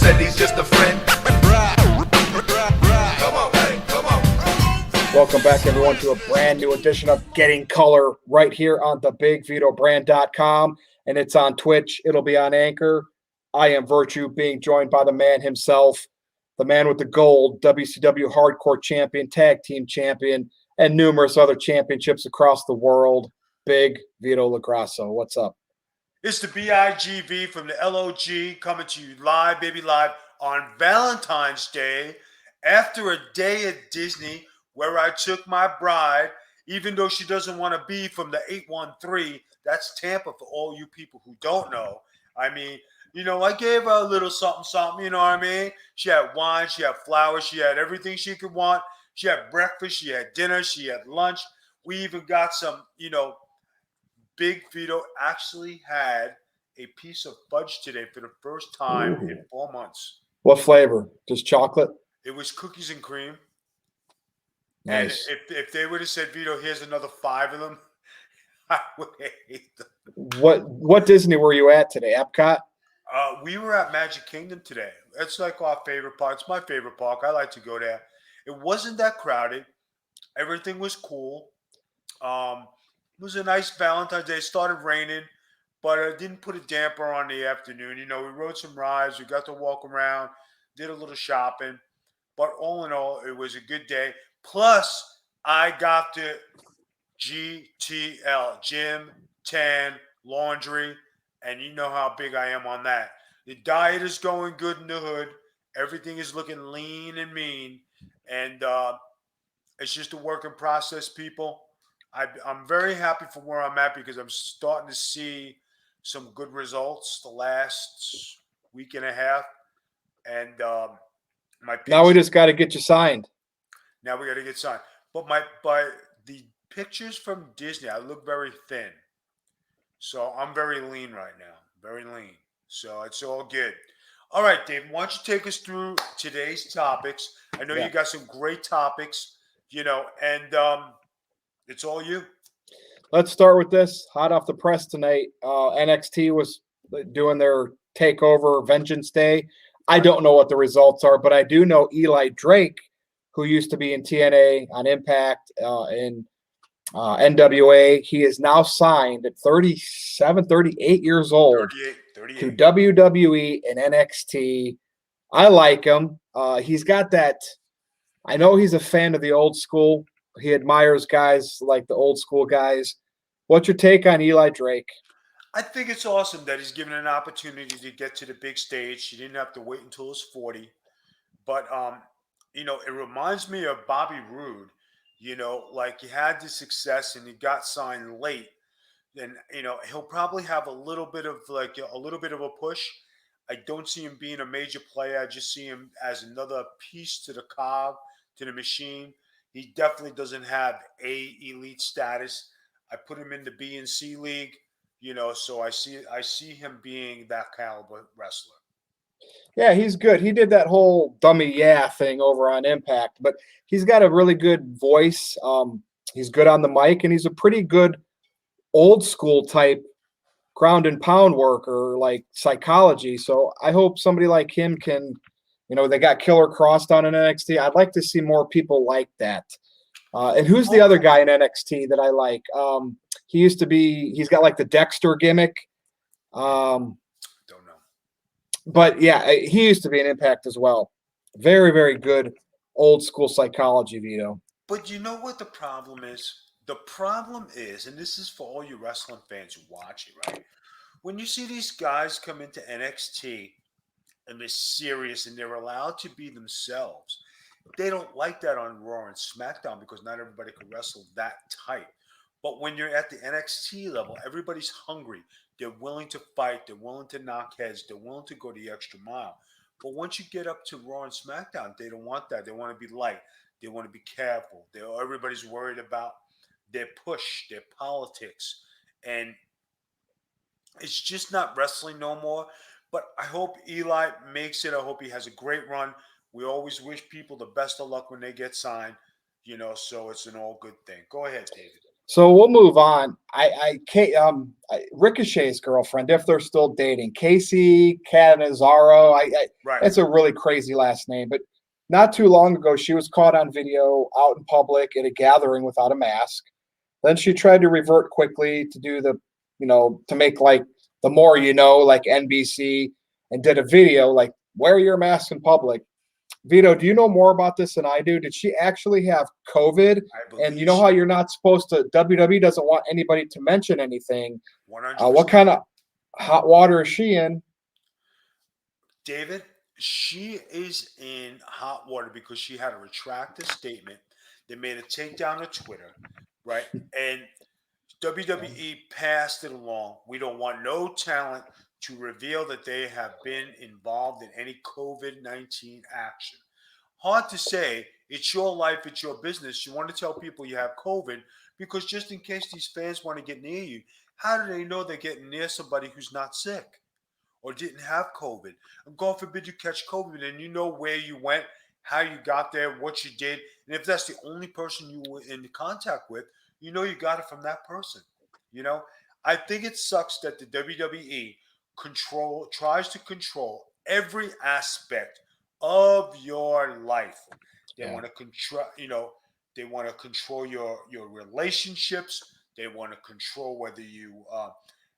said he's just a friend. Come on, hey, come on. Welcome back, everyone, to a brand new edition of Getting Color right here on thebigvitobrand.com. And it's on Twitch. It'll be on Anchor. I am Virtue, being joined by the man himself, the man with the gold, WCW Hardcore Champion, Tag Team Champion, and numerous other championships across the world, Big Vito LaGrasso. What's up? It's the BIGV from the LOG coming to you live, baby, live on Valentine's Day after a day at Disney where I took my bride, even though she doesn't want to be from the 813. That's Tampa for all you people who don't know. I mean, you know, I gave her a little something, something, you know what I mean? She had wine, she had flowers, she had everything she could want. She had breakfast, she had dinner, she had lunch. We even got some, you know, Big Vito actually had a piece of fudge today for the first time in 4 months. What flavor? Just chocolate? It was cookies and cream. Nice. And if they would have said, Vito, here's another 5 of them, I would hate them. What Disney were you at today? Epcot? We were at Magic Kingdom today. It's like our favorite park. It's my favorite park. I like to go there. It wasn't that crowded. Everything was cool. It was a nice Valentine's Day. It started raining, but it didn't put a damper on the afternoon. You know, we rode some rides. We got to walk around, did a little shopping. But all in all, it was a good day. Plus, I got the GTL, gym, tan, laundry, and you know how big I am on that. The diet is going good in the hood. Everything is looking lean and mean. And it's just a work in process, people. I'm very happy for where I'm at because I'm starting to see some good results the last week and a half. And now we just got to get you signed. Now we got to get signed. But the pictures from Disney, I look very thin. So I'm very lean right now. Very lean. So it's all good. All right, Dave, why don't you take us through today's topics? I know you got some great topics, you know, and it's all you. Let's start with this. Hot off the press tonight, NXT was doing their takeover Vengeance Day. I don't know what the results are, but I do know Eli Drake, who used to be in TNA, on Impact, in NWA. He is now signed at 37, 38 years old 38. to WWE and NXT. I like him. He's got that. I know he's a fan of the old school. He admires guys like the old school guys. What's your take on Eli Drake? I think it's awesome that he's given an opportunity to get to the big stage. He didn't have to wait until he's 40. But, you know, it reminds me of Bobby Roode. You know, like he had the success and he got signed late. Then, you know, he'll probably have a little bit of a push. I don't see him being a major player. I just see him as another piece to the cog, to the machine. He definitely doesn't have A elite status. I put him in the B and C league, you know, so I see him being that caliber wrestler. Yeah, he's good. He did that whole dummy thing over on Impact, but he's got a really good voice. He's good on the mic, and he's a pretty good old school type ground and pound worker, like psychology. So I hope somebody like him can, you know, they got Killer Cross down in NXT. I'd like to see more people like that. And who's the other guy in NXT that I like? He's got like the Dexter gimmick. Don't know. But yeah, he used to be an Impact as well. Very, very good old school psychology, Vito. But you know what the problem is? The problem is, and this is for all you wrestling fans who watch it, right? When you see these guys come into NXT and they're serious and they're allowed to be themselves, they don't like that on Raw and SmackDown because not everybody can wrestle that tight. But when you're at the NXT level, everybody's hungry. They're willing to fight. They're willing to knock heads. They're willing to go the extra mile. But once you get up to Raw and SmackDown, they don't want that. They want to be light. They want to be careful. Everybody's worried about their push, their politics. And it's just not wrestling no more. But I hope Eli makes it. I hope he has a great run. We always wish people the best of luck when they get signed, you know, so it's an all good thing. Go ahead, David. So we'll move on. Ricochet's girlfriend, if they're still dating, Casey Catanzaro. Right. It's a really crazy last name, but not too long ago, she was caught on video out in public at a gathering without a mask. Then she tried to revert quickly to do to make like the more you know, like NBC, and did a video like wear your mask in public. Vito, do you know more about this than I do? Did she actually have COVID? I And you believe know how she you're not supposed to, WWE doesn't want anybody to mention anything. What 100%. kind of hot water is she in? David, she is in hot water because she had to retract a statement. They made a takedown of Twitter, right? And WWE passed it along. We don't want no talent to reveal that they have been involved in any COVID-19 action. Hard to say. It's your life, it's your business. You want to tell people you have COVID because just in case these fans want to get near you, how do they know they're getting near somebody who's not sick or didn't have COVID? And God forbid you catch COVID and you know where you went, how you got there, what you did. And if that's the only person you were in contact with, you know you got it from that person. You know, I think it sucks that the WWE tries to control every aspect of your life. They Yeah. want to control, they want to control your relationships. They want to control whether you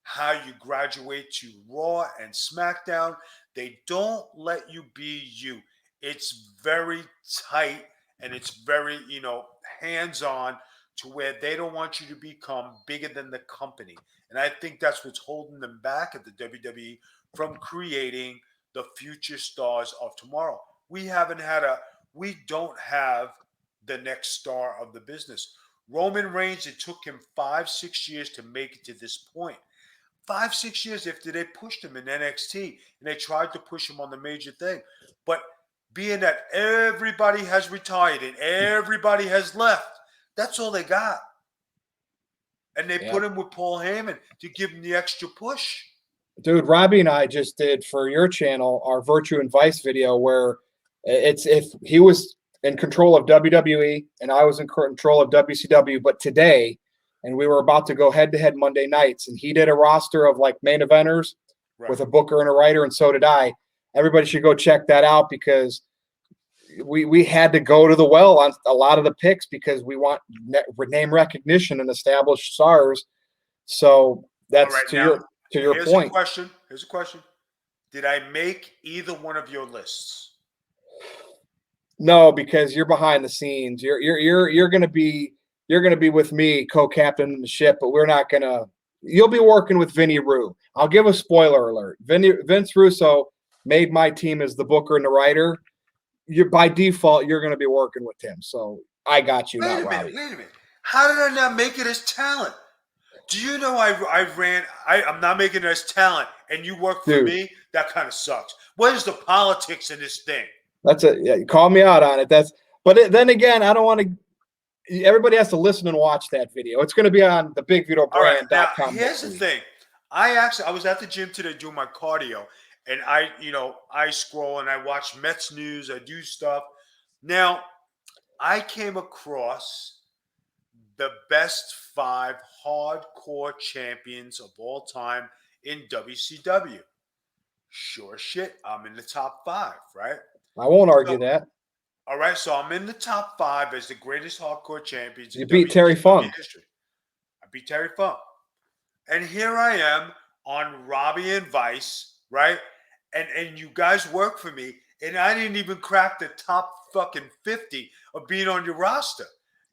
how you graduate to Raw and SmackDown. They don't let you be you. It's very tight and it's very hands on to where they don't want you to become bigger than the company. And I think that's what's holding them back at the WWE from creating the future stars of tomorrow. We don't have the next star of the business. Roman Reigns, it took him 5, 6 years to make it to this point. 5, 6 years after they pushed him in NXT and they tried to push him on the major thing. But being that everybody has retired and everybody has left, that's all they got. And they Yeah. put him with Paul Heyman to give him the extra push. Dude, Robbie and I just did for your channel our Virtue and Vice video where it's if he was in control of WWE and I was in control of WCW, but today, and we were about to go head to head Monday nights, and he did a roster of like main eventers Right. with a booker and a writer, and so did I. Everybody should go check that out because we had to go to the well on a lot of the picks because we want name recognition and established stars. So All that's right, now to your here's point. a question. Here's a question. Did I make either one of your lists? No, because you're behind the scenes. You're gonna be with me, co-captain in the ship, but we're not gonna. You'll be working with Vinny Rue. I'll give a spoiler alert. Vince Russo made my team as the booker and the writer. You're by default, you're gonna be working with him. So I got you, Wait not a minute. Robbie. Wait a minute. How did I not make it as talent? Do you know I'm not making it as talent, and you work for Dude. me? That kind of sucks. What is the politics in this thing? That's it. Yeah, call me out on it. Then again, I don't want to. Everybody has to listen and watch that video. It's going to be on the All right, now bigvitobrand.com. here's the thing. I was at the gym today doing my cardio, and I scroll and I watch Mets news. I do stuff. Now, I came across the best 5 hardcore champions of all time in WCW. Sure shit, I'm in the top 5, right? I won't argue So, that. all right, so I'm in the top 5 as the greatest hardcore champions You in beat Terry WCW Funk. history. I beat Terry Funk. And here I am on Robbie and Vice, right? And you guys work for me, and I didn't even crack the top fucking 50 of being on your roster.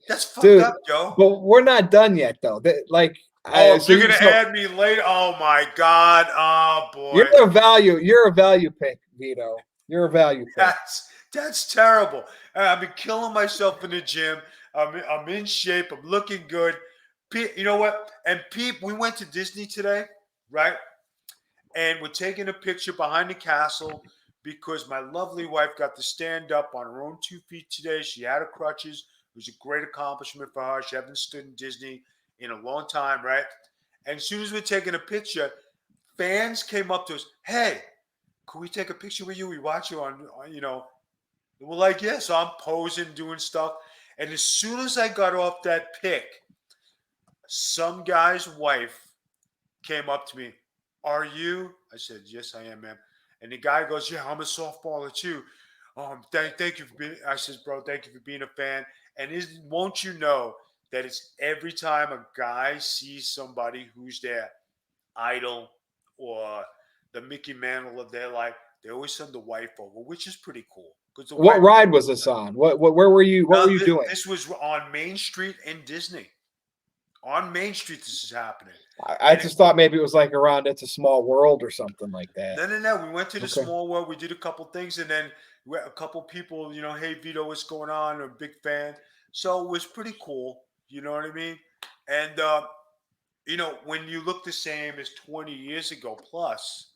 That's fucked Dude, up, Joe. but we're not done yet, though. You're gonna add me later. Oh my god. Oh boy. You're a value pick, Vito. You're a value pick. That's terrible. I've been killing myself in the gym. I'm in shape. I'm looking good. Pete, you know what? And Pete, we went to Disney today, right? And we're taking a picture behind the castle because my lovely wife got to stand up on her own 2 feet today. She had her crutches. It was a great accomplishment for her. She hasn't stood in Disney in a long time, right? And as soon as we're taking a picture, fans came up to us. Hey, can we take a picture with you? We watch you on. We're like, yeah. So I'm posing, doing stuff. And as soon as I got off that pic, Some guy's wife came up to me. Are you? I said, yes, I am, ma'am. And the guy goes, yeah, I'm a softballer too. Thank you for being. I says, bro, thank you for being a fan. And won't you know that it's every time a guy sees somebody who's their idol or the Mickey Mantle of their life, they always send the wife over, which is pretty cool because the What wife. ride was this on? Where were you? What Now, were you doing? this was on Main Street in Disney. On Main Street, this is happening. I just thought maybe it was like around It's a Small World or something like that. No. We went to the Okay. small world. We did a couple things, and then a couple people, hey Vito, what's going on? I'm a big fan. So it was pretty cool. You know what I mean? And when you look the same as 20 years ago plus,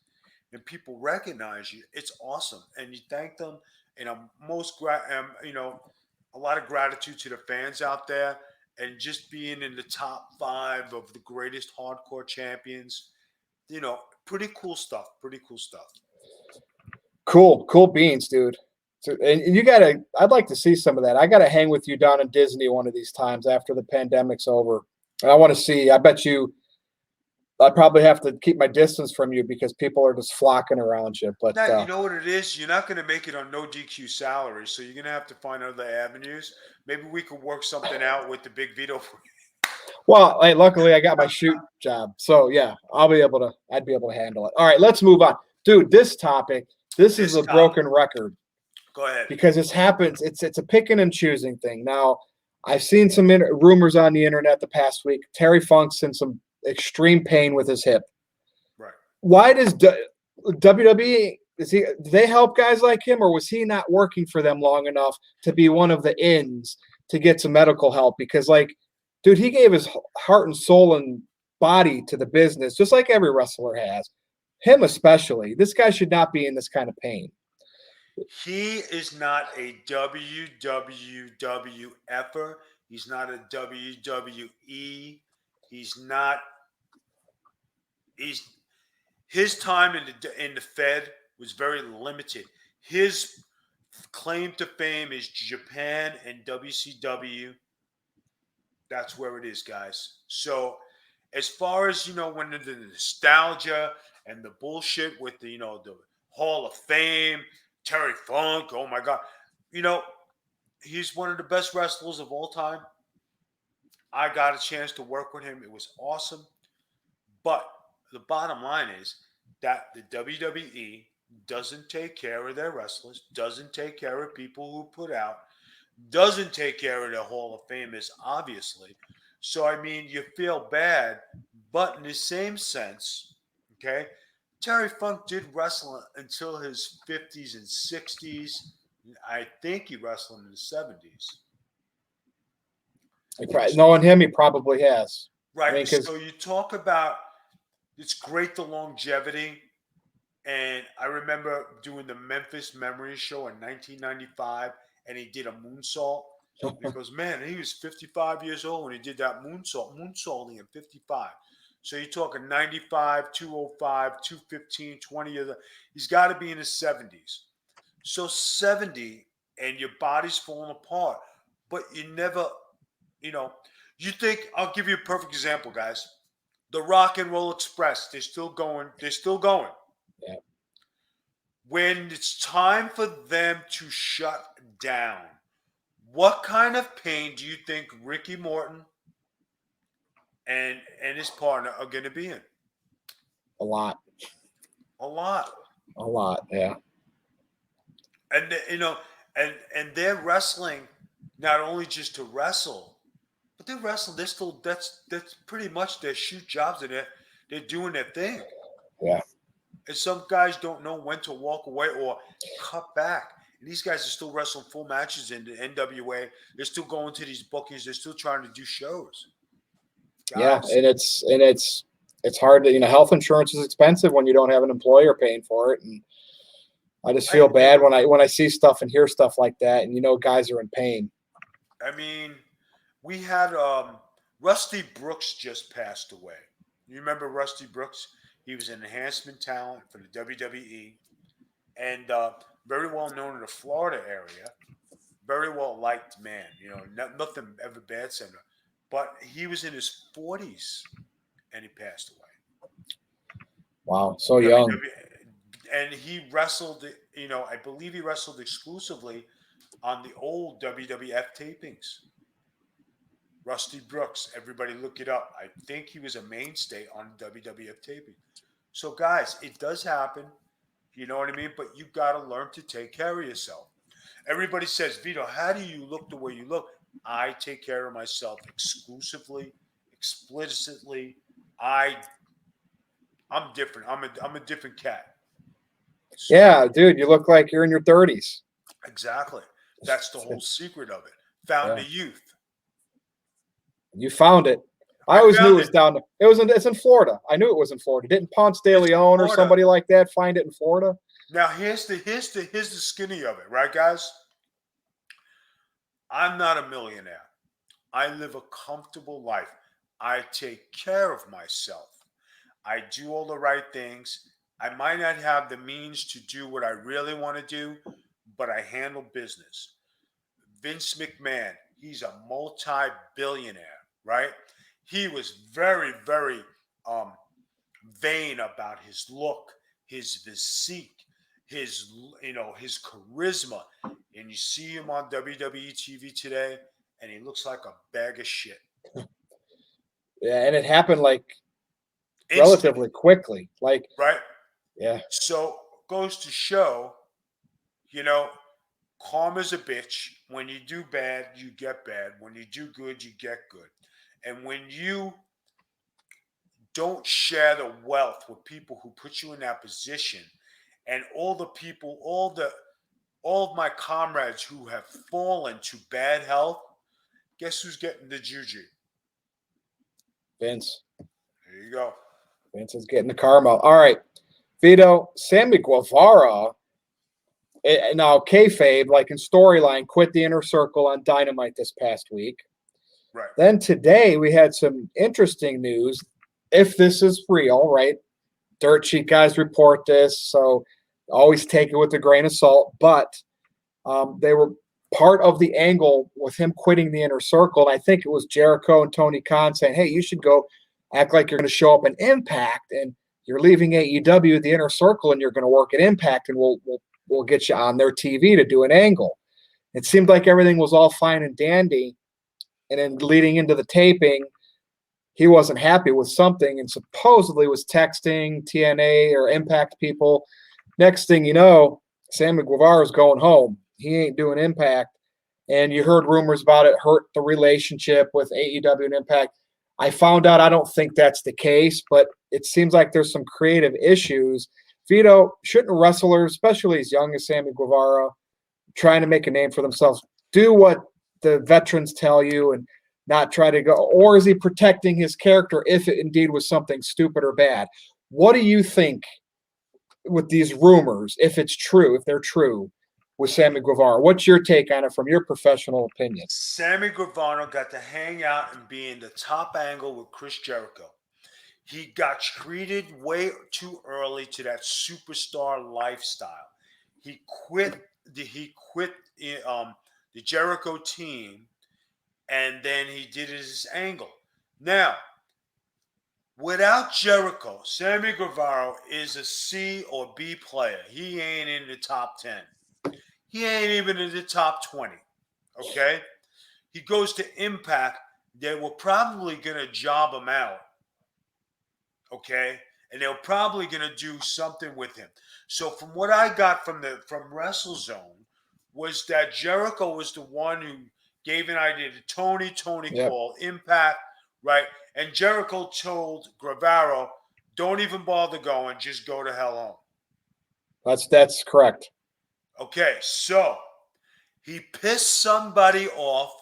and people recognize you, it's awesome. And you thank them. And a lot of gratitude to the fans out there, and just being in the top 5 of the greatest hardcore champions. Pretty cool stuff. Pretty cool stuff. Cool beans, dude. So, and you gotta. I'd like to see some of that. I gotta hang with you down in Disney one of these times after the pandemic's over. And I want to see. I bet you. I probably have to keep my distance from you because people are just flocking around you. But Now, you know what it is? You're not going to make it on no DQ salary, so you're going to have to find other avenues. Maybe we could work something out with the big Vito. well, hey, luckily I got my shoot job, so yeah, I'd be able to handle it. All right, let's move on, dude. This topic. This is a broken record. Go ahead. Because this happens. It's a picking and choosing thing. Now, I've seen some rumors on the internet the past week. Terry Funk's in some extreme pain with his hip. Right. Why does WWE do they help guys like him, or was he not working for them long enough to be one of the ins to get some medical help? Because dude, he gave his heart and soul and body to the business, just like every wrestler has. Him especially. This guy should not be in this kind of pain. He is not a WWWFer. He's not a WWE. He's not. His time in the Fed was very limited. His claim to fame is Japan and WCW. That's where it is, guys. So, as far as when the nostalgia and the bullshit with the Hall of Fame, Terry Funk, oh my God, he's one of the best wrestlers of all time. I got a chance to work with him. It was awesome. But the bottom line is that the WWE doesn't take care of their wrestlers, doesn't take care of people who put out, doesn't take care of their Hall of Famers, obviously. So, I mean, you feel bad, but in the same sense, okay, Terry Funk did wrestle until his 50s and 60s. I think he wrestled in the 70s. Knowing him, he probably has. Right. I mean, so you talk about it's great the longevity. And I remember doing the Memphis Memory Show in 1995, and he did a moonsault. And he goes, man, he was 55 years old when he did that moonsaulting at 55. So you're talking 95, 205, 215, 20 years. He's got to be in his 70s. So 70, and your body's falling apart. But you never, you think, I'll give you a perfect example, guys. The Rock and Roll Express, they're still going. They're still going. Yeah. When it's time for them to shut down, what kind of pain do you think Ricky Morton and his partner are going to be in? A lot. A lot. A lot, yeah. And and they're wrestling not only just to wrestle, but they're wrestling. They're still that's pretty much their shoot jobs, and they're doing their thing. Yeah. And some guys don't know when to walk away or cut back. And these guys are still wrestling full matches in the NWA. They're still going to these bookings. They're still trying to do shows. Guys. Yeah, and it's hard to health insurance is expensive when you don't have an employer paying for it, and I just feel bad when I see stuff and hear stuff like that, and guys are in pain. I mean, we had Rusty Brooks just passed away. You remember Rusty Brooks? He was an enhancement talent for the WWE, and very well known in the Florida area. Very well liked man. Nothing ever bad said. but he was in his 40s and he passed away. Wow, so young. And he wrestled, I believe he wrestled exclusively on the old WWF tapings. Rusty Brooks, everybody look it up. I think he was a mainstay on WWF taping. So, guys, it does happen. You know what I mean? But you got to learn to take care of yourself. Everybody says, Vito, how do you look the way you look? I take care of myself exclusively, explicitly. I I'm different. I'm a different cat. So Yeah, dude, you look like you're in your 30s. exactly. That's the whole secret of it. Found Yeah, the youth. you found it. I I always knew it found was it. down there. It's in Florida. I knew it was in Florida. Didn't Ponce de It's in Leon or Florida. somebody like that find it in Florida? Now here's the skinny of it, right, guys? I'm not a millionaire. I live a comfortable life. I take care of myself. I do all the right things. I might not have the means to do what I really want to do, but I handle business. Vince McMahon, he's a multi-billionaire, right? He was very, very um, vain about his look, his physique, his charisma. And you see him on WWE TV today, and he looks like a bag of shit. Yeah, and it happened like Instantly, relatively quickly. Like, right? yeah, So goes to show, you know, karma's a bitch. When you do bad, you get bad. When you do good, you get good. And when you don't share the wealth with people who put you in that position, and all the people, all of my comrades who have fallen to bad health, guess who's getting the juju? Vince. There you go. Vince is getting the karma. All right, Vito, Sammy Guevara. Now, kayfabe, like in storyline, quit the inner circle on Dynamite this past week. Right. Then today we had some interesting news. If this is real, right? Dirt sheet guys report this, so always take it with a grain of salt. But they were part of the angle with him quitting the inner circle. And I think it was Jericho and Tony Khan saying, "Hey, you should go act like you're going to show up in Impact, and you're leaving AEW, the inner circle, and you're going to work at Impact, and we'll get you on their TV to do an angle." It seemed like everything was all fine and dandy, and then leading into the taping, he wasn't happy with something and supposedly was texting TNA or Impact people. Next thing you know, Sammy Guevara's going home. He ain't doing Impact. And you heard rumors about it hurt the relationship with AEW and Impact. I found out I don't think that's the case, but it seems like there's some creative issues. Vito, shouldn't wrestlers, especially as young as Sammy Guevara, trying to make a name for themselves, do what the veterans tell you and not try to go? Or is he protecting his character if it indeed was something stupid or bad? What do you think with these rumors, if it's true, if they're true, with Sammy Guevara? What's your take on it from your professional opinion? Sammy Guevara got to hang out and be in the top angle with Chris Jericho. He got treated way too early to that superstar lifestyle. He quit the Jericho team, and then he did his angle. Now, without Jericho, Sammy Guevara is a C or B player. He ain't in the top 10. He ain't even in the top 20. Okay? He goes to Impact. They were probably going to job him out. Okay? And they're probably going to do something with him. So from what I got from WrestleZone was that Jericho was the one who gave an idea to Tony. Tony Yep, called Impact, right? And Jericho told Guevara, don't even bother going, just go to hell home. that's correct. Okay, so he pissed somebody off.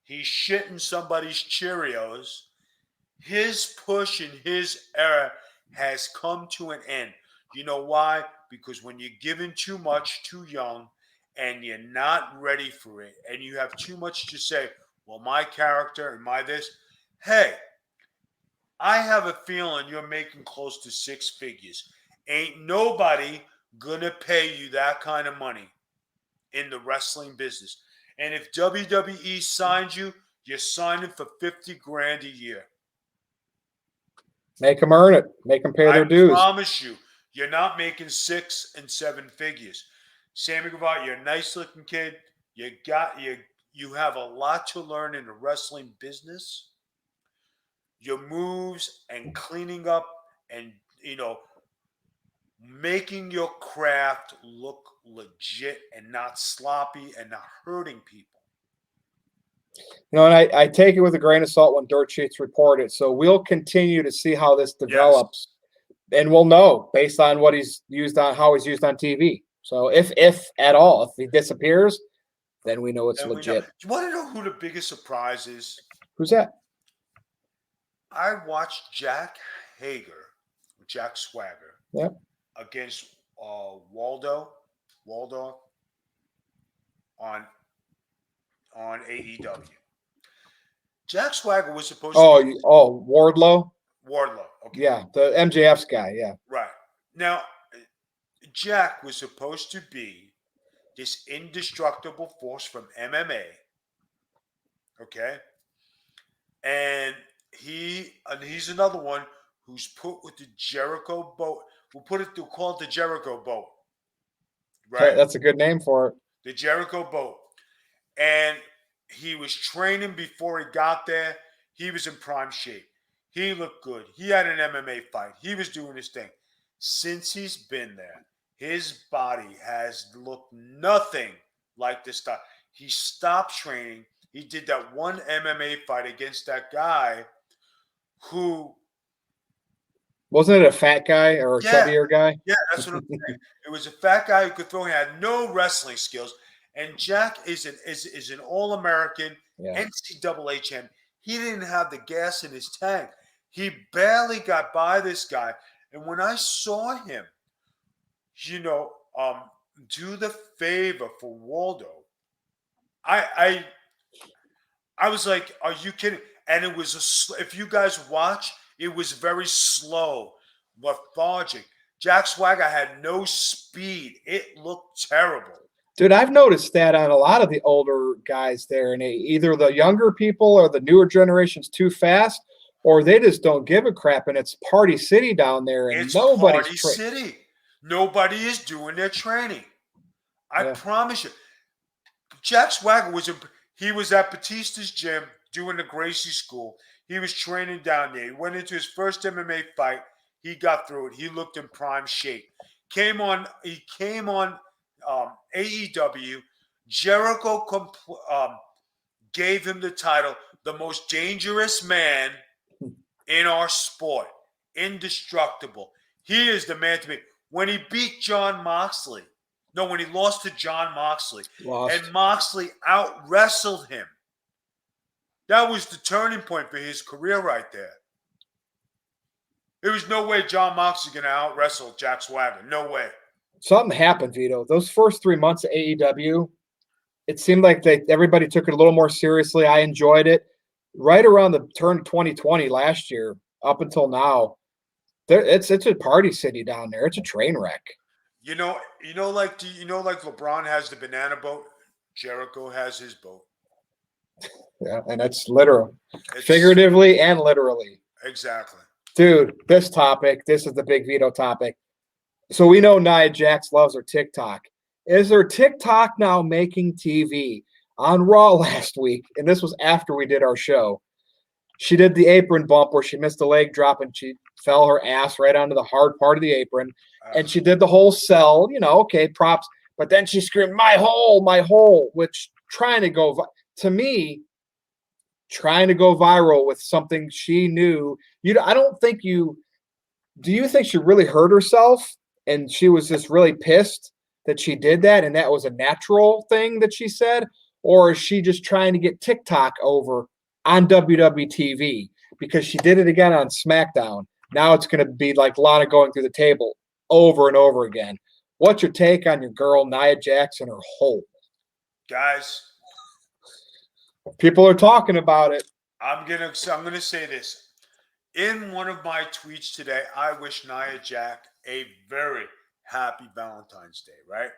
He's shitting somebody's Cheerios. His push in his era has come to an end. You know why? Because when you're given too much too young and you're not ready for it and you have too much to say, well, my character and my this, hey, I have a feeling you're making close to six figures. Ain't nobody gonna pay you that kind of money in the wrestling business. And if WWE signs you, You're signing for 50 grand a year. Make them earn it. Make them pay I their dues. promise you, you're not making 6 and 7 figures. Sammy Guevara, you're a nice looking kid. You have a lot to learn in the wrestling business. Your moves and cleaning up and making your craft look legit and not sloppy and not hurting people. And I take it with a grain of salt when dirt sheets report it. So we'll continue to see how this develops, and we'll know based on what he's used on, how he's used on TV. So if at all, if he disappears, then we know it's And legit. Do you want to know who the biggest surprise is? Who's that? I watched Jack Swagger, Yep. against Waldo on AEW. Jack Swagger was supposed to be Wardlow. Wardlow. Okay. Yeah, the MJF's guy. Yeah. Right. Now, Jack was supposed to be this indestructible force from MMA. Okay. And he's another one who's put with the Jericho boat. They'll call it the Jericho boat. Right? Okay, that's a good name for it. The Jericho boat. And he was training before he got there. He was in prime shape. He looked good. He had an MMA fight. He was doing his thing. Since he's been there, his body has looked nothing like this stuff. He stopped training. He did that one MMA fight against that guy who... Wasn't it a fat guy or a chubbier guy? Yeah, that's what I'm saying. It was a fat guy who could throw. He had no wrestling skills. And Jack is an All-American NCAA champ. He didn't have the gas in his tank. He barely got by this guy. And when I saw him, do the favor for Waldo, I was like, "Are you kidding?" And it was if you guys watch, it was very slow, lethargic. Jack Swagger had no speed. It looked terrible. Dude, I've noticed that on a lot of the older guys there, and either the younger people or the newer generation's too fast, or they just don't give a crap, and it's Party City down there, and It's nobody's Party City. Nobody is doing their training. I promise you. Jack Swagger was at Batista's gym doing the Gracie School. He was training down there. He went into his first MMA fight. He got through it. He looked in prime shape. He came on AEW. Jericho gave him the title, the most dangerous man in our sport. Indestructible. He is the man to be. When he beat when he lost to John Moxley, and Moxley out-wrestled him. That was the turning point for his career right there. There was no way John Moxley was going to out-wrestle Jack Swagger. No way. Something happened, Vito. Those first 3 months of AEW, it seemed like everybody took it a little more seriously. I enjoyed it. Right around the turn of 2020 last year, up until now, it's a party city down there. It's a train wreck. Like LeBron has the banana boat, Jericho has his boat. Yeah, and it's literal, figuratively and literally. Exactly. Dude, this is the big Vito topic. So we know Nia Jax loves her TikTok. Is her TikTok now making TV? On Raw last week, and this was after we did our show, she did the apron bump where she missed a leg drop and she fell her ass right onto the hard part of the apron. And she did the whole sell, okay, props. But then she screamed, my hole, which trying to go viral with something she knew. I don't think do you think she really hurt herself and she was just really pissed that she did that and that was a natural thing that she said? Or is she just trying to get TikTok over on WWE TV because she did it again on SmackDown? Now it's going to be like Lana going through the table over and over again. What's your take on your girl Nia Jax and her hole? Guys, people are talking about it. I'm gonna say this. In one of my tweets today, I wish Nia Jax a very happy Valentine's Day, right?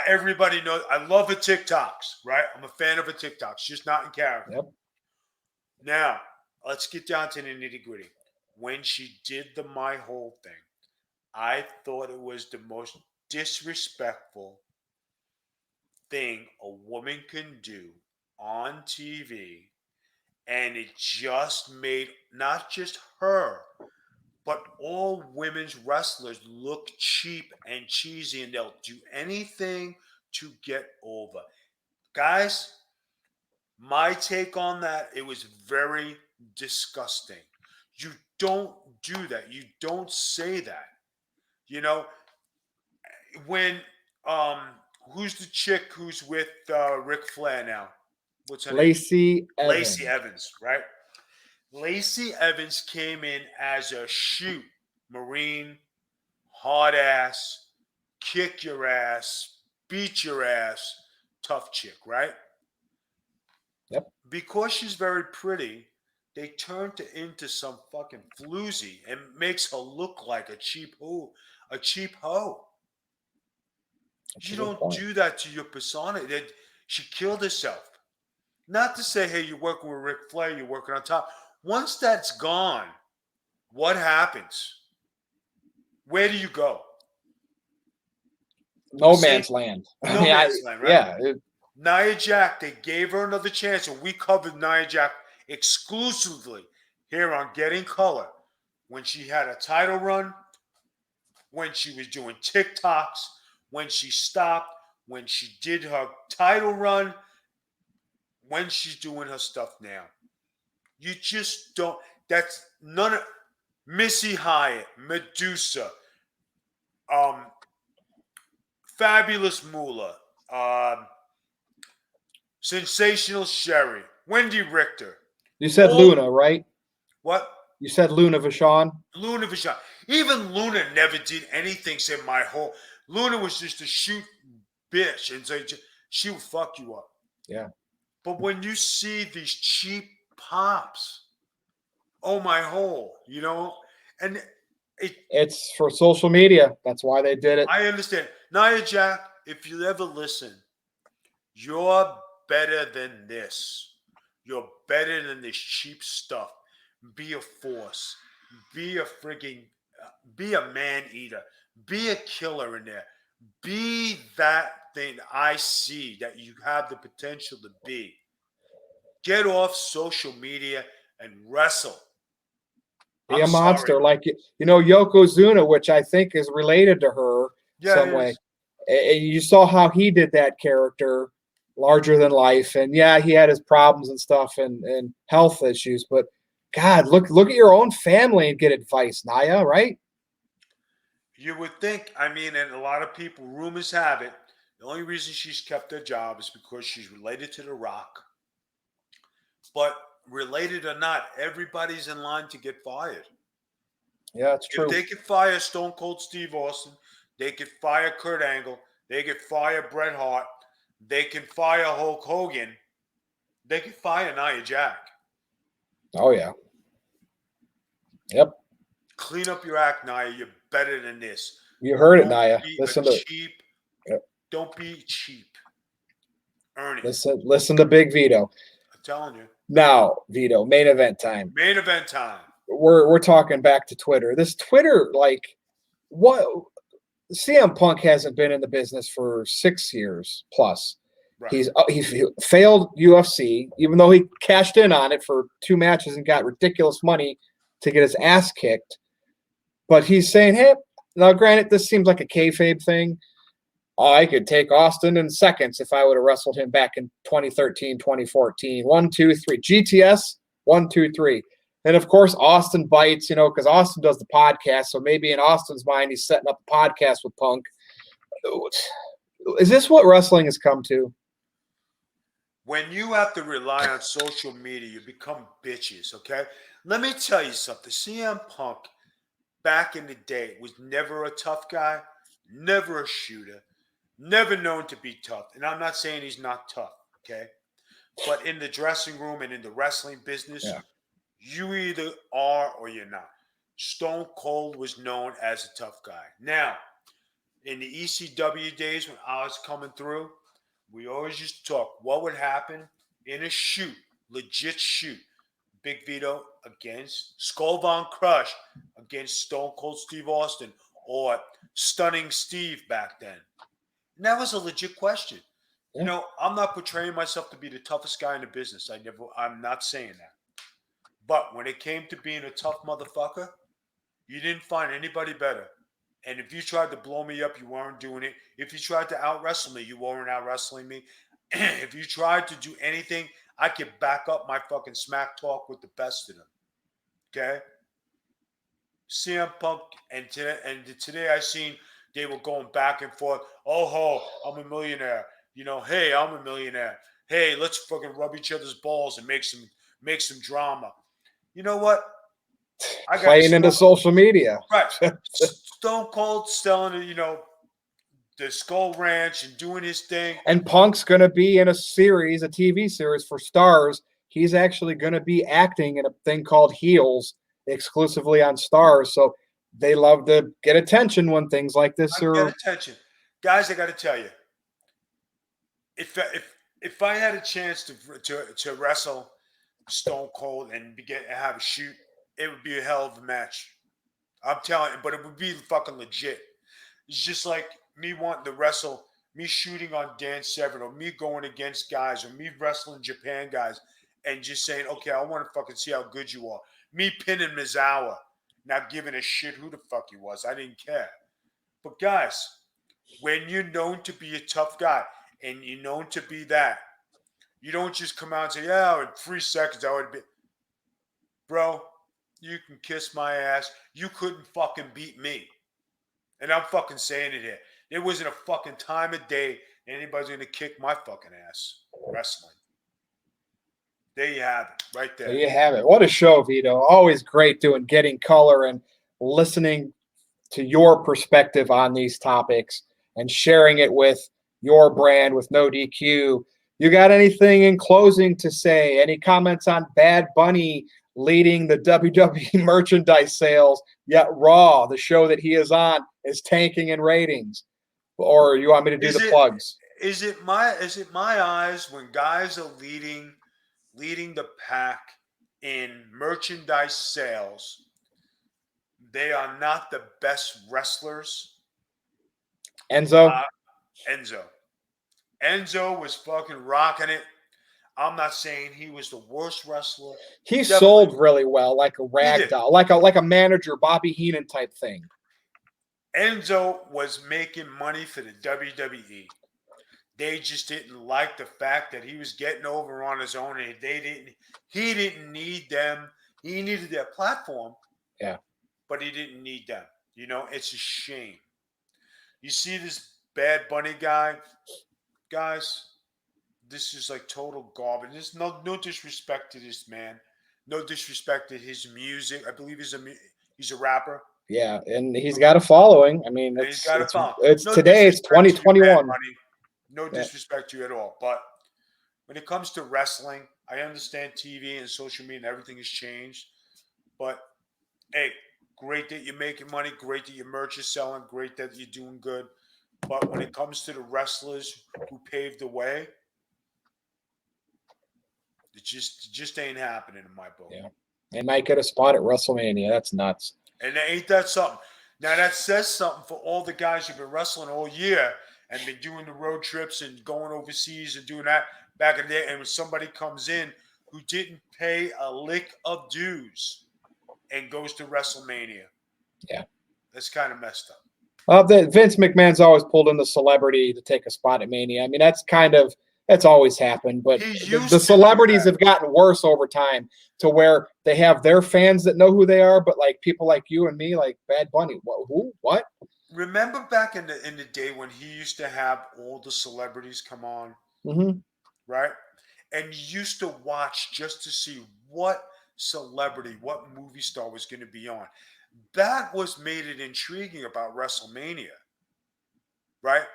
Everybody knows I love her TikToks, right? I'm a fan of her TikToks, just not in character. Yep. Now, let's get down to the nitty gritty. When she did the my whole thing, I thought it was the most disrespectful thing a woman can do on TV. And it just made not just her, but all women's wrestlers look cheap and cheesy, and they'll do anything to get over. Guys, my take on that, it was very disgusting. You don't do that. You don't say that. You know, when um who's the chick who's with Ric Flair now? What's her name? Lacey Lacey Evans. Evans, right? Lacey Evans came in as a shoot Marine, hard ass, kick your ass, beat your ass, tough chick, right? Yep. Because she's very pretty, they turned her into some fucking floozy and makes her look like a cheap hoe. A cheap hoe. That's You a good don't point. do that to your persona. That she killed herself. Not to say, hey, you're working with Ric Flair, you're working on top. Once that's gone, what happens? Where do you go? No See, man's land. I no mean, man's land, right? yeah, Nia Jax, they gave her another chance, and we covered Nia Jax exclusively here on Getting Color when she had a title run, when she was doing TikToks, when she stopped, when she did her title run, when she's doing her stuff now. You just don't. That's none of Missy Hyatt, Medusa, um, Fabulous Moolah, Sensational Sherry, Wendy Richter. you said All Luna, right? what? You said Luna Vachon. Luna Vachon. Even Luna never did anything. Said my whole Luna was just a shoot bitch, and so she would fuck you up. Yeah. But when you see these cheap pops, oh my hole, and It's for social media. That's why they did it. I understand. Nia Jax, if you ever listen, you're better than this. You're better than this cheap stuff. Be a force. Be a frigging, be a man eater. Be a killer in there. Be that thing I see that you have the potential to be. Get off social media and wrestle. Be I'm a monster, sorry. like Yokozuna, which I think is related to her Yeah, some it way. is. You saw how he did that character, larger than life, and yeah, he had his problems and stuff and health issues. But God, look at your own family and get advice, Naya. Right? You would think, I mean, and a lot of people, rumors have it, the only reason she's kept her job is because she's related to The Rock. But related or not, everybody's in line to get fired. Yeah, it's If true. they could fire Stone Cold Steve Austin, they could fire Kurt Angle, they could fire Bret Hart, they can fire Hulk Hogan, they could fire Nia Jax. Oh yeah. Yep. Clean up your act, Nia. You're better than this. You heard it, Don't Naya. be a Listen to cheap. yep. Don't be cheap. Earn it. listen to Big Vito. I'm telling you. Now, Vito, main event time. Main event time. We're talking back to Twitter. This Twitter, like, what CM Punk hasn't been in the business for 6 years plus. Right. He failed UFC, even though he cashed in on it for 2 matches and got ridiculous money to get his ass kicked. But he's saying, hey, now granted, this seems like a kayfabe thing. I could take Austin in seconds if I would have wrestled him back in 2013, 2014. 1, 2, 3. GTS, 1, 2, 3. And of course, Austin bites, because Austin does the podcast. So maybe in Austin's mind, he's setting up a podcast with Punk. Is this what wrestling has come to? When you have to rely on social media, you become bitches, okay? Let me tell you something. CM Punk, back in the day, was never a tough guy, never a shooter, never known to be tough. And I'm not saying he's not tough, okay? But in the dressing room and in the wrestling business, Yeah. you either are or you're not. Stone Cold was known as a tough guy. Now, in the ECW days when I was coming through, we always used to talk what would happen in a shoot, legit shoot. Big Vito against Skull Von Crush against Stone Cold Steve Austin or Stunning Steve back then? And that was a legit question. You Yeah. know, I'm not portraying myself to be the toughest guy in the business. I'm not saying that. But when it came to being a tough motherfucker, you didn't find anybody better. And if you tried to blow me up, you weren't doing it. If you tried to out wrestle me, you weren't out wrestling me. If you tried to do anything, I could back up my fucking smack talk with the best of them. Okay? CM Punk and today I seen they were going back and forth. Oh ho, I'm a millionaire. You know, hey, I'm a millionaire. Hey, let's fucking rub each other's balls and make some drama. You know what? I got Playing into social media. right. Stone Cold selling, the Skull Ranch and doing his thing. And Punk's going to be in a series, a TV series for Stars. He's actually going to be acting in a thing called Heels exclusively on Stars. So they love to get attention when things like this I get are. attention, guys. I got to tell you, if I had a chance to wrestle Stone Cold and have a shoot, it would be a hell of a match. I'm telling you, but it would be fucking legit. It's just like me wanting to wrestle, me shooting on Dan Severn, or me going against guys, or me wrestling Japan guys, and just saying, okay, I want to fucking see how good you are. Me pinning Mizawa, not giving a shit who the fuck he was. I didn't care. But guys, when you're known to be a tough guy and you're known to be that, you don't just come out and say, yeah, in 3 seconds I would be. Bro, you can kiss my ass. You couldn't fucking beat me. And I'm fucking saying it here. There wasn't a fucking time of day anybody's going to kick my fucking ass wrestling. There you have it, right there. There you have it. What a show, Vito. Always great getting color and listening to your perspective on these topics and sharing it with your brand with No DQ. You got anything in closing to say? Any comments on Bad Bunny leading the WWE merchandise sales, yet Raw, the show that he is on, is tanking in ratings? Or you want me to do the plugs? Is it my eyes when guys are leading the pack in merchandise sales? They are not the best wrestlers. Enzo? Enzo was fucking rocking it. I'm not saying he was the worst wrestler. He sold really well, like a rag doll, like a manager, Bobby Heenan type thing. Enzo was making money for the WWE. They just didn't like the fact that he was getting over on his own, and he didn't need them. He needed their platform. Yeah. But he didn't need them. It's a shame. You see this Bad Bunny guy, guys, this is like total garbage. There's no disrespect to this man. No disrespect to his music. I believe he's a rapper. Yeah, and he's got a following. I mean, it's today. It's 2021. No disrespect to you at all. But when it comes to wrestling, I understand TV and social media and everything has changed. But hey, great that you're making money. Great that your merch is selling. Great that you're doing good. But when it comes to the wrestlers who paved the way, it just ain't happening in my book. Yeah. They might get a spot at WrestleMania. That's nuts. And ain't that something? Now that says something for all the guys who've been wrestling all year and been doing the road trips and going overseas and doing that back in the day. And when somebody comes in who didn't pay a lick of dues and goes to WrestleMania. Yeah. That's kind of messed up. Vince McMahon's always pulled in the celebrity to take a spot at Mania. I mean, that's always happened, but the celebrities have gotten worse over time to where they have their fans that know who they are, but like people like you and me, like Bad Bunny, what? Remember back in the day when he used to have all the celebrities come on, right? And you used to watch just to see what celebrity, what movie star was going to be on. That was made it intriguing about WrestleMania, right?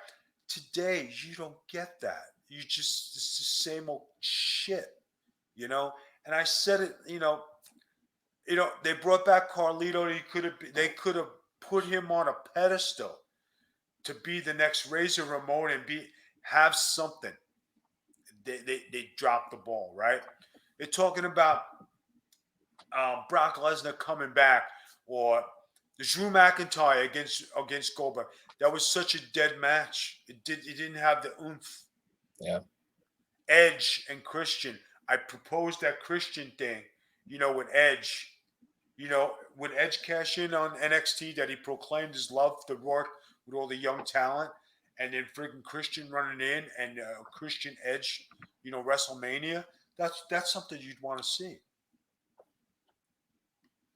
Today, you don't get that. It's the same old shit, And I said it, they brought back Carlito. They could have put him on a pedestal to be the next Razor Ramon and have something. They dropped the ball, right? They're talking about Brock Lesnar coming back, or Drew McIntyre against Goldberg. That was such a dead match. It didn't have the oomph. Yeah. Edge and Christian. I proposed that Christian thing, with Edge. Would Edge cash in on NXT that he proclaimed his love to work with all the young talent, and then freaking Christian running in and Christian Edge, WrestleMania? That's something you'd want to see.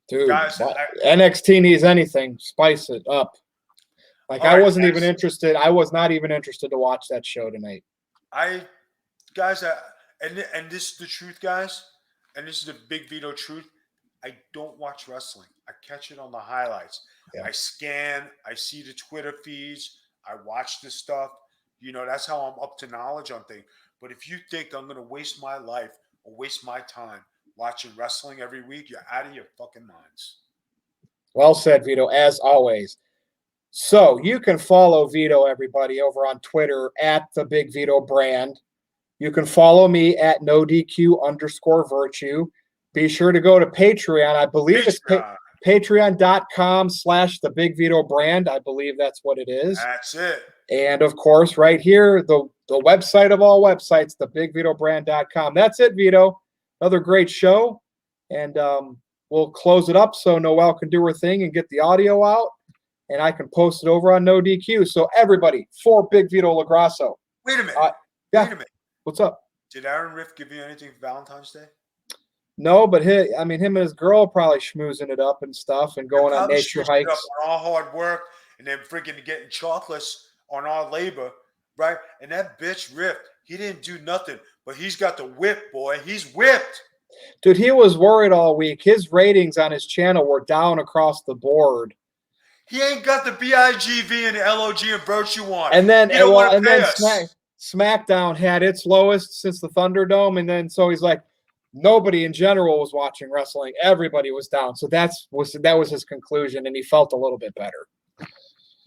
Dude, Guys, NXT needs anything. Spice it up. Like, I wasn't even guys. interested. I was not even interested to watch that show tonight. And this is the truth, guys, and this is the Big Vito truth. I don't watch wrestling. I catch it on the highlights. Yeah. I scan. I see the Twitter feeds. I watch this stuff. That's how I'm up to knowledge on things. But if you think I'm going to waste my life or waste my time watching wrestling every week, you're out of your fucking minds. Well said, Vito, as always. So you can follow Vito, everybody, over on Twitter at the Big Vito Brand. You can follow me at NoDQ_virtue. Be sure to go to Patreon. I believe it's patreon.com/the Big Vito Brand. I believe that's what it is. That's it. And of course, right here, the website of all websites, thebigvitobrand.com. That's it, Vito. Another great show. And we'll close it up so Noelle can do her thing and get the audio out. And I can post it over on No DQ. So everybody, for Big Vito LaGrasso. Wait a minute. Yeah. Wait a minute. What's up? Did Aaron Riff give you anything for Valentine's Day? No, but him and his girl probably schmoozing it up and stuff and going on nature hikes. On our hard work and then freaking getting chocolates on our labor, right? And that bitch Riff, he didn't do nothing, but he's got the whip, boy. He's whipped. Dude, he was worried all week. His ratings on his channel were down across the board. He ain't got the BIGV and the LOG and Virtue on. And then SmackDown had its lowest since the Thunderdome, and then so he's like, nobody in general was watching wrestling. Everybody was down. So that was his conclusion, and he felt a little bit better.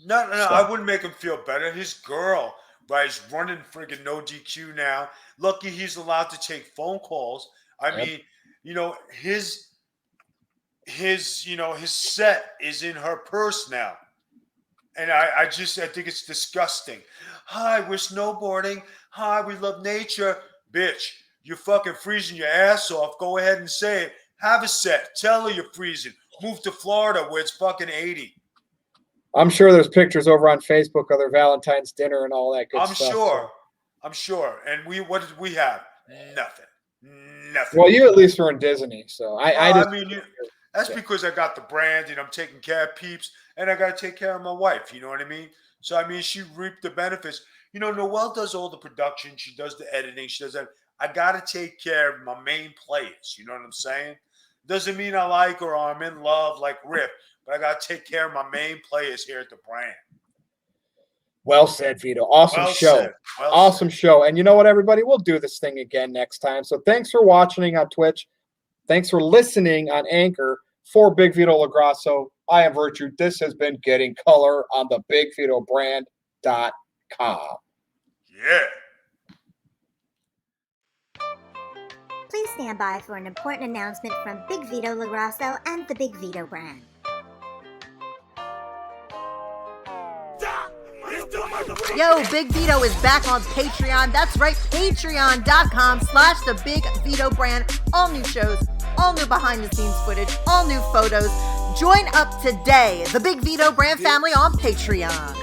No, I wouldn't make him feel better. His girl, right, is running friggin' No DQ now. Lucky he's allowed to take phone calls. I mean, his set is in her purse now. And I think it's disgusting. Hi, we're snowboarding. Hi, we love nature. Bitch, you're fucking freezing your ass off. Go ahead and say it. Have a set. Tell her you're freezing. Move to Florida where it's fucking 80. I'm sure there's pictures over on Facebook of their Valentine's dinner and all that good stuff. I'm sure. And what did we have? Nothing. Well, you at least were in Disney, so that's because I got the brand and I'm taking care of peeps and I got to take care of my wife. You know what I mean? So, she reaped the benefits. Noelle does all the production. She does the editing. She does that. I got to take care of my main players. You know what I'm saying? Doesn't mean I like or I'm in love like Rip, but I got to take care of my main players here at the brand. Well said, Vito. Awesome show. Awesome show. And you know what, everybody? We'll do this thing again next time. So thanks for watching on Twitch. Thanks for listening on Anchor. For Big Vito LaGrasso, I am Virtue. This has been Getting Color on the BigVitoBrand.com. Yeah. Please stand by for an important announcement from Big Vito LaGrasso and the Big Vito Brand. Yo, Big Vito is back on Patreon. That's right, patreon.com/the Big Vito Brand. All new shows, all new behind-the-scenes footage, all new photos. Join up today, the Big Vito Brand family on Patreon.